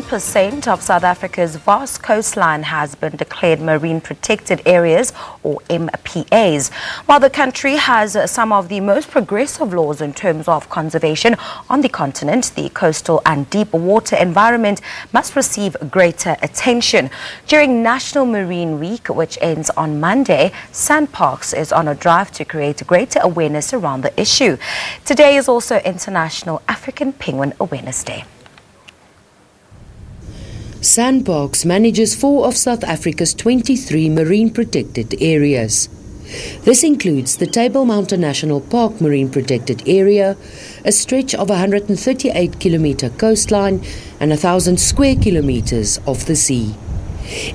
% of South Africa's vast coastline has been declared marine protected areas, or MPAs. While the country has some of the most progressive laws in terms of conservation on the continent, the coastal and deep water environment must receive greater attention. During National Marine Week, which ends on Monday, SANParks is on a drive to create greater awareness around the issue. Today is also International African Penguin Awareness Day. SANParks manages 4 of South Africa's 23 marine protected areas. This includes the Table Mountain National Park Marine Protected Area, a stretch of 138-kilometre coastline and 1,000 square kilometres of the sea.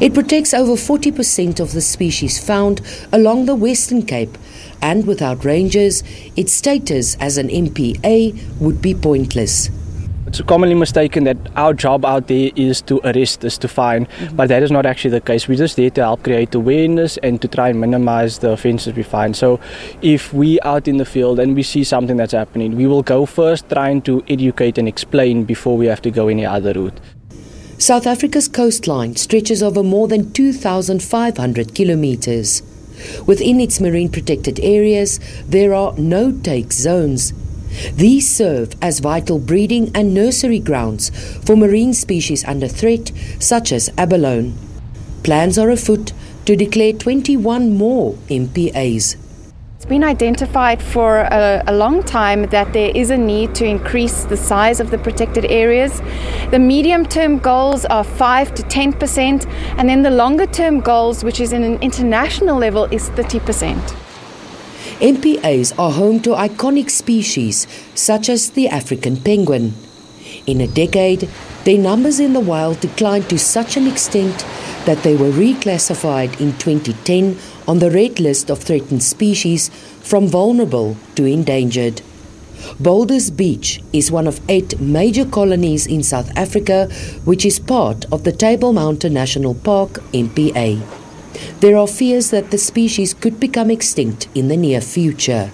It protects over 40% of the species found along the Western Cape, and without rangers, its status as an MPA would be pointless. It's commonly mistaken that our job out there is to arrest, is to fine, but that is not actually the case. We're just there to help create awareness and to try and minimize the offences we find. So if we out in the field and we see something that's happening, we will go first trying to educate and explain before we have to go any other route. South Africa's coastline stretches over more than 2,500 kilometres. Within its marine protected areas, there are no-take zones. These serve as vital breeding and nursery grounds for marine species under threat, such as abalone. Plans are afoot to declare 21 more MPAs. It's been identified for a long time that there is a need to increase the size of the protected areas. The medium-term goals are 5 to 10%, and then the longer-term goals, which is in an international level, is 30%. MPAs are home to iconic species such as the African penguin. In a decade, their numbers in the wild declined to such an extent that they were reclassified in 2010 on the red list of threatened species from vulnerable to endangered. Boulders Beach is one of 8 major colonies in South Africa, which is part of the Table Mountain National Park MPA. There are fears that the species could become extinct in the near future.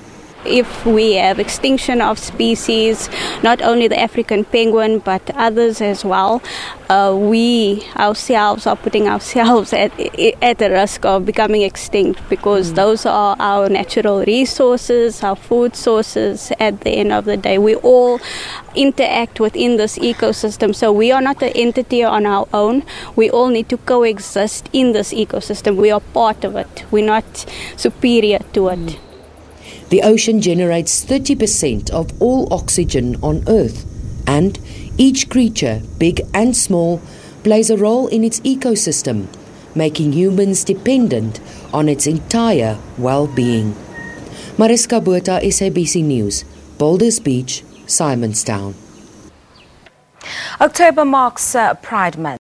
If we have extinction of species, not only the African penguin but others as well, we ourselves are putting ourselves at the risk of becoming extinct, because those are our natural resources, our food sources. At the end of the day, we all interact within this ecosystem, so we are not an entity on our own. We all need to coexist in this ecosystem. We are part of it. We're not superior to it. The ocean generates 30% of all oxygen on Earth, and each creature, big and small, plays a role in its ecosystem, making humans dependent on its entire well-being. Mariska Botha, SABC News, Boulders Beach, Simonstown. October marks Pride Month.